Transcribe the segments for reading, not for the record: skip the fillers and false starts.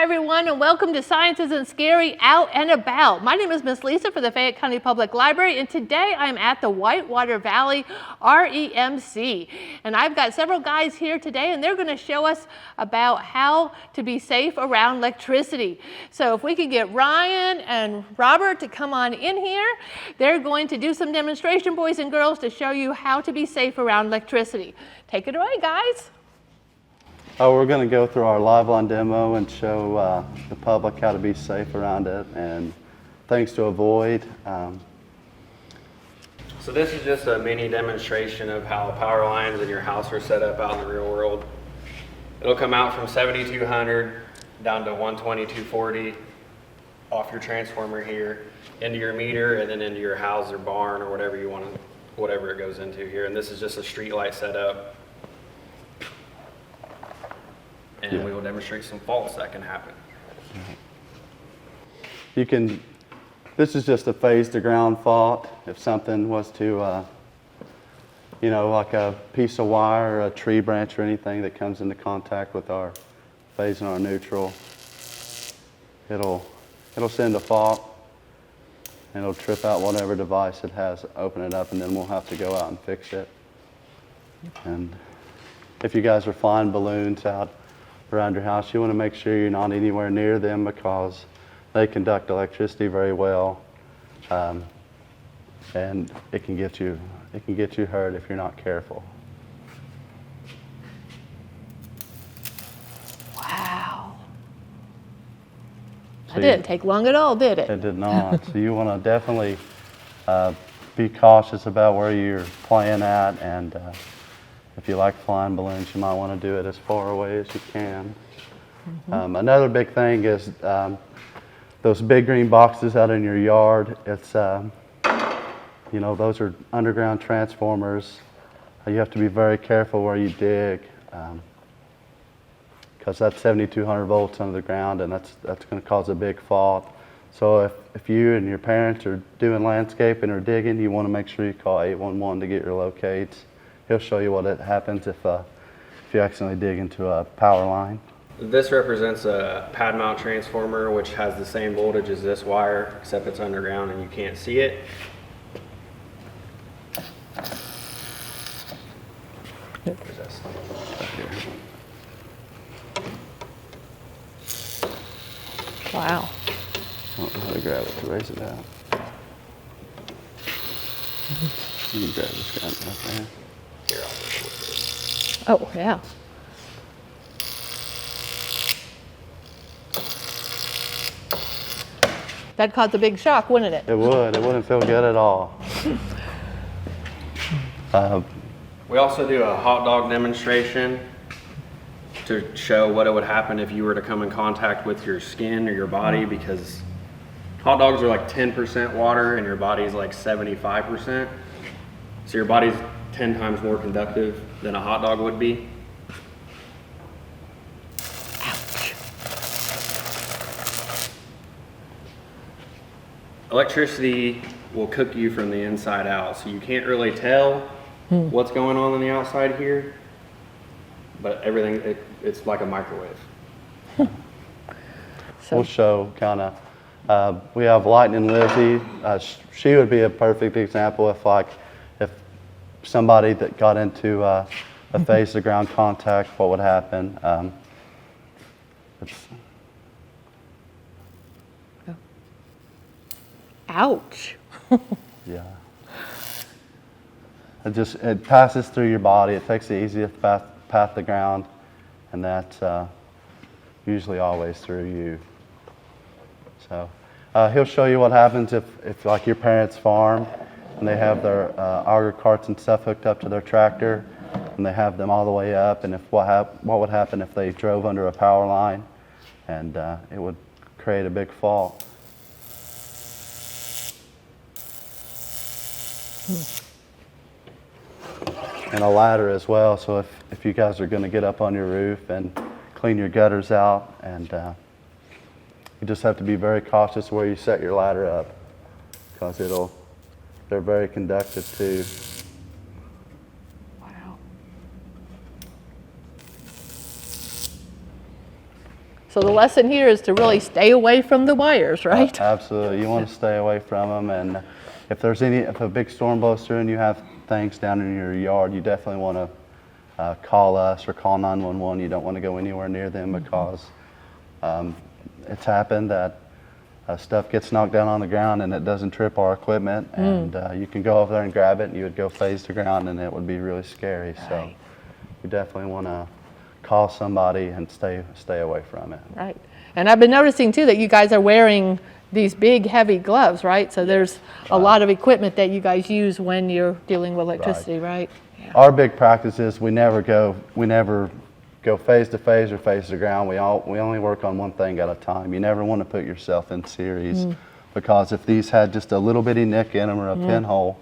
everyone, and welcome to Science Isn't Scary Out and About. My name is Miss Lisa for the Fayette County Public Library, and today I'm at the Whitewater Valley REMC. And I've got several guys here today, and they're going to show us about how to be safe around electricity. So if we could get Ryan and Robert to come on in here, they're going to do some demonstration, boys and girls, to show you how to be safe around electricity. Take it away, guys. We're going to go through our live line demo and show the public how to be safe around it and things to avoid. So this is just a mini demonstration of how power lines in your house are set up out in the real world. It'll come out from 7200 down to 120, 240 off your transformer here into your meter and then into your house or barn or whatever you want to, whatever it goes into here. And this is just a street light setup. And we will demonstrate some faults that can happen. This is just a phase to ground fault. If something was to, like a piece of wire or a tree branch or anything that comes into contact with our phase and our neutral, it'll send a fault and it'll trip out whatever device it has, open it up, and then we'll have to go out and fix it. And if you guys are flying balloons out around your house, you want to make sure you're not anywhere near them because they conduct electricity very well, and it can get you hurt if you're not careful. Wow. That didn't take long at all, did it? It did not. So you want to definitely be cautious about where you're playing at, and if you like flying balloons, you might want to do it as far away as you can. Mm-hmm. Another big thing is those big green boxes out in your yard. It's, those are underground transformers. You have to be very careful where you dig because that's 7,200 volts under the ground, and that's going to cause a big fault. So if you and your parents are doing landscaping or digging, you want to make sure you call 811 to get your locates. He'll show you what happens if you accidentally dig into a power line. This represents a pad mount transformer which has the same voltage as this wire, except it's underground and you can't see it. There's that stuff right here. Wow. I don't know how to grab it to raise it out. You can grab this guy up there. Here, I'll just flip it. Oh, yeah. That'd cause a big shock, wouldn't it? It would. It wouldn't feel good at all. We also do a hot dog demonstration to show what it would happen if you were to come in contact with your skin or your body, because hot dogs are like 10% water and your body's like 75%. So your body's 10 times more conductive than a hot dog would be. Ouch. Electricity will cook you from the inside out, so you can't really tell what's going on the outside here, but everything, it's like a microwave. We'll show kind of, we have Lightning Lizzie. She would be a perfect example if somebody that got into a phase to ground contact, what would happen. Ouch. Yeah. It passes through your body. It takes the easiest path to ground, and that's usually always through you. So he'll show you what happens if like your parents farm and they have their auger carts and stuff hooked up to their tractor, and they have them all the way up, and what would happen if they drove under a power line, and it would create a big fault. And a ladder as well, so if you guys are going to get up on your roof and clean your gutters out, and you just have to be very cautious where you set your ladder up, because they're very conductive too. Wow. So the lesson here is to really stay away from the wires, right? Absolutely. You want to stay away from them. And if a big storm blows through and you have things down in your yard, you definitely want to call us or call 911. You don't want to go anywhere near them because it's happened that stuff gets knocked down on the ground and it doesn't trip our equipment. And you can go over there and grab it and you would go phase to ground and it would be really scary. Right. So you definitely want to call somebody and stay away from it. Right. And I've been noticing too that you guys are wearing these big heavy gloves, right? So there's a lot of equipment that you guys use when you're dealing with electricity, right? Yeah. Our big practice is we never go phase to phase or phase to ground. We only work on one thing at a time. You never want to put yourself in series because if these had just a little bitty nick in them or a pinhole,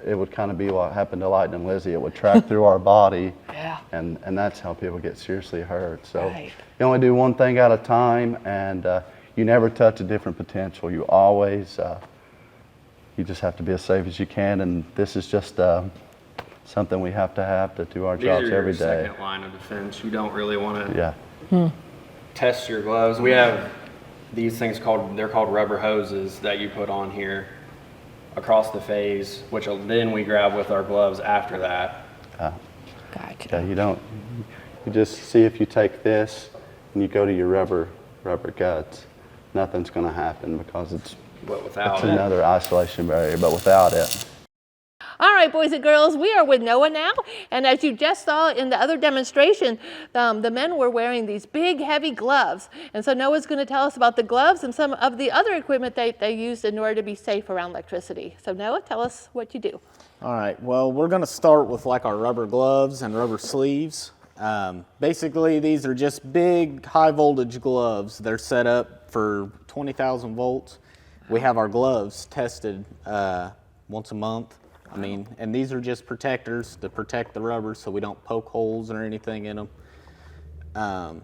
it would kind of be what happened to Lightning Lizzie. It would track through our body, and that's how people get seriously hurt. So you only do one thing at a time, and you never touch a different potential. You always, you just have to be as safe as you can, and this is just something we have to do our jobs every day. Second line of defense. You don't really want to test your gloves. We have these things they're called rubber hoses that you put on here across the phase, which then we grab with our gloves after that. Gotcha. Yeah, you just see if you take this and you go to your rubber guts, nothing's going to happen because it's another isolation barrier, but without it. All right, boys and girls, we are with Noah now, and as you just saw in the other demonstration, the men were wearing these big, heavy gloves, and so Noah's going to tell us about the gloves and some of the other equipment they used in order to be safe around electricity. So Noah, tell us what you do. All right, well, we're going to start with like our rubber gloves and rubber sleeves. Basically, these are just big, high voltage gloves. They're set up for 20,000 volts. We have our gloves tested once a month. And these are just protectors to protect the rubber so we don't poke holes or anything in them.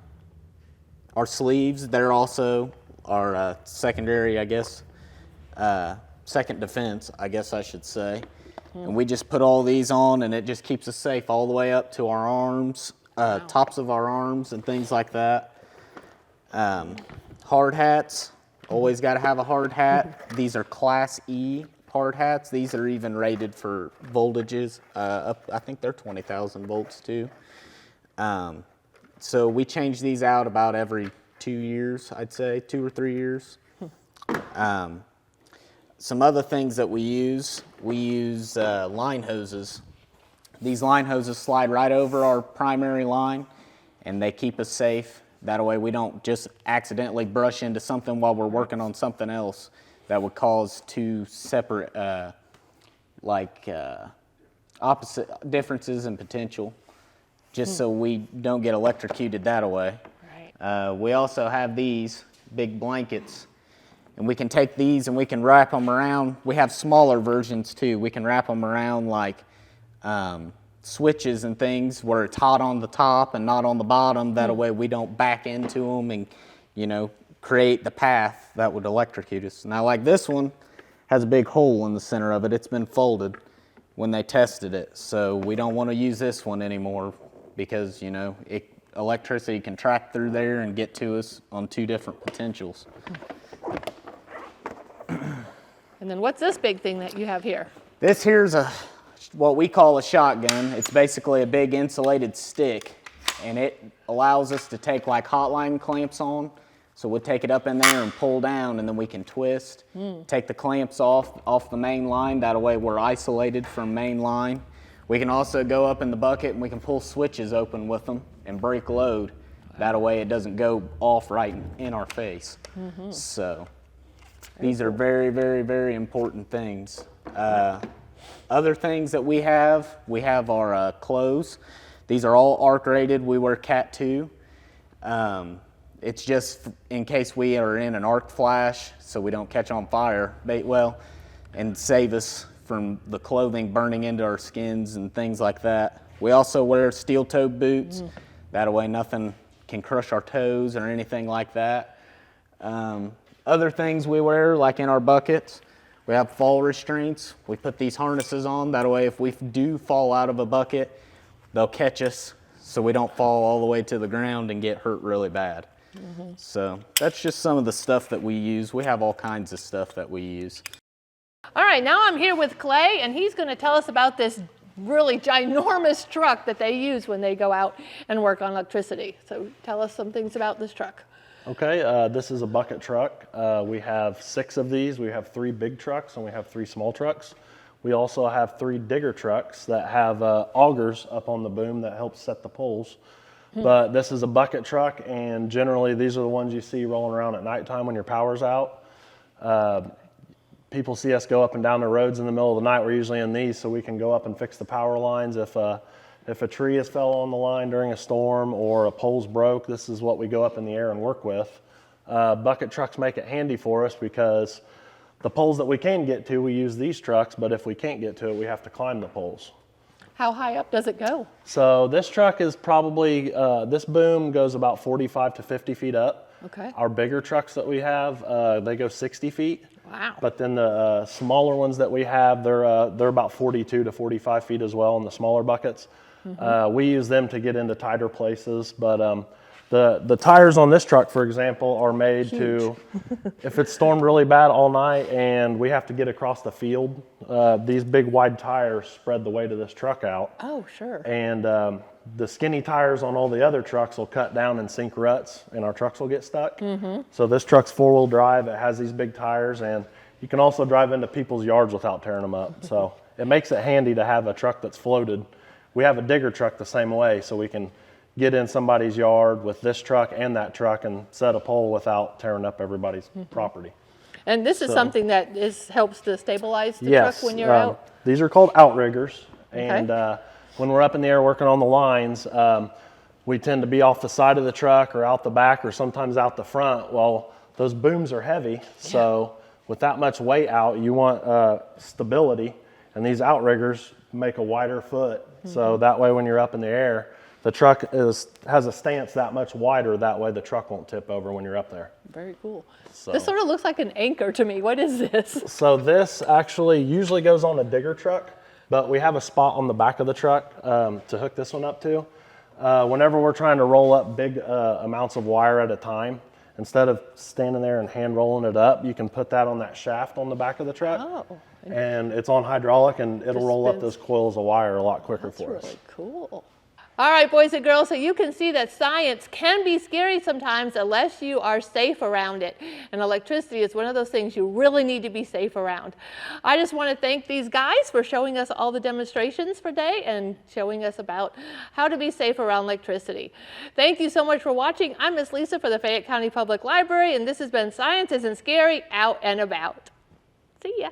Our sleeves, they're also our secondary, I guess, second defense, I guess I should say. And we just put all these on and it just keeps us safe all the way up to our arms, tops of our arms and things like that. Hard hats, always got to have a hard hat. These are Class E hard hats. These are even rated for voltages up, I think they're 20,000 volts too. So we change these out about every 2 years, I'd say, 2 or 3 years. Some other things that we use line hoses. These line hoses slide right over our primary line and they keep us safe. That way we don't just accidentally brush into something while we're working on something else that would cause two separate, opposite differences in potential, just so we don't get electrocuted that way. Right. We also have these big blankets, and we can take these and we can wrap them around. We have smaller versions too. We can wrap them around like switches and things where it's hot on the top and not on the bottom. That way we don't back into them and, create the path that would electrocute us. Now, like this one has a big hole in the center of it. It's been folded when they tested it. So we don't want to use this one anymore because, electricity can track through there and get to us on two different potentials. And then what's this big thing that you have here? This here's what we call a shotgun. It's basically a big insulated stick, and it allows us to take like hotline clamps on. So we'll take it up in there and pull down, and then we can twist, take the clamps off the main line. That way we're isolated from main line. We can also go up in the bucket and we can pull switches open with them and break load. That way it doesn't go off right in our face. So these are very, very, very important things. Other things that we have our clothes. These are all ARC rated. We wear Cat 2. It's just in case we are in an arc flash so we don't catch on fire, and save us from the clothing burning into our skins and things like that. We also wear steel-toed boots. That way nothing can crush our toes or anything like that. Other things we wear, like in our buckets, we have fall restraints. We put these harnesses on. That way if we do fall out of a bucket, they'll catch us so we don't fall all the way to the ground and get hurt really bad. So that's just some of the stuff that we use. We have all kinds of stuff that we use. All right, now I'm here with Clay, and he's going to tell us about this really ginormous truck that they use when they go out and work on electricity. So tell us some things about this truck. Okay, this is a bucket truck. We have 6 of these. We have 3 big trucks and we have 3 small trucks. We also have 3 digger trucks that have augers up on the boom that help set the poles. But this is a bucket truck, and generally these are the ones you see rolling around at nighttime when your power's out. People see us go up and down the roads in the middle of the night. We're usually in these so we can go up and fix the power lines. If a tree has fell on the line during a storm or a pole's broke, this is what we go up in the air and work with. Bucket trucks make it handy for us because the poles that we can get to, we use these trucks, but if we can't get to it, we have to climb the poles. How high up does it go? So this truck is probably, this boom goes about 45 to 50 feet up. Okay. Our bigger trucks that we have, they go 60 feet. Wow. But then the smaller ones that we have, they're about 42 to 45 feet as well in the smaller buckets. We use them to get into tighter places, but the tires on this truck, for example, are made to, if it's stormed really bad all night and we have to get across the field, these big wide tires spread the weight of this truck out. Oh, sure. And the skinny tires on all the other trucks will cut down and sink ruts, and our trucks will get stuck. So this truck's 4-wheel drive. It has these big tires, and you can also drive into people's yards without tearing them up. So it makes it handy to have a truck that's floated. We have a digger truck the same way, so we can get in somebody's yard with this truck and that truck and set a pole without tearing up everybody's property. And this is something that helps to stabilize the Yes, truck when you're out? these are called outriggers, and when we're up in the air working on the lines, we tend to be off the side of the truck or out the back or sometimes out the front. Well, those booms are heavy, so with that much weight out, you want stability, and these outriggers make a wider foot, so that way when you're up in the air, the truck has a stance that much wider, that way the truck won't tip over when you're up there. Very cool. So. This sort of looks like an anchor to me. What is this? So this actually usually goes on a digger truck, but we have a spot on the back of the truck to hook this one up to. Whenever we're trying to roll up big amounts of wire at a time, instead of standing there and hand rolling it up, you can put that on that shaft on the back of the truck. Oh. And it's on hydraulic, and it'll Just roll up spins. those coils of wire a lot quicker That's for us. really cool. All right, boys and girls, so you can see that science can be scary sometimes unless you are safe around it. And electricity is one of those things you really need to be safe around. I just want to thank these guys for showing us all the demonstrations for today and showing us about how to be safe around electricity. Thank you so much for watching. I'm Miss Lisa for the Fayette County Public Library, and this has been Science Isn't Scary, Out and About. See ya.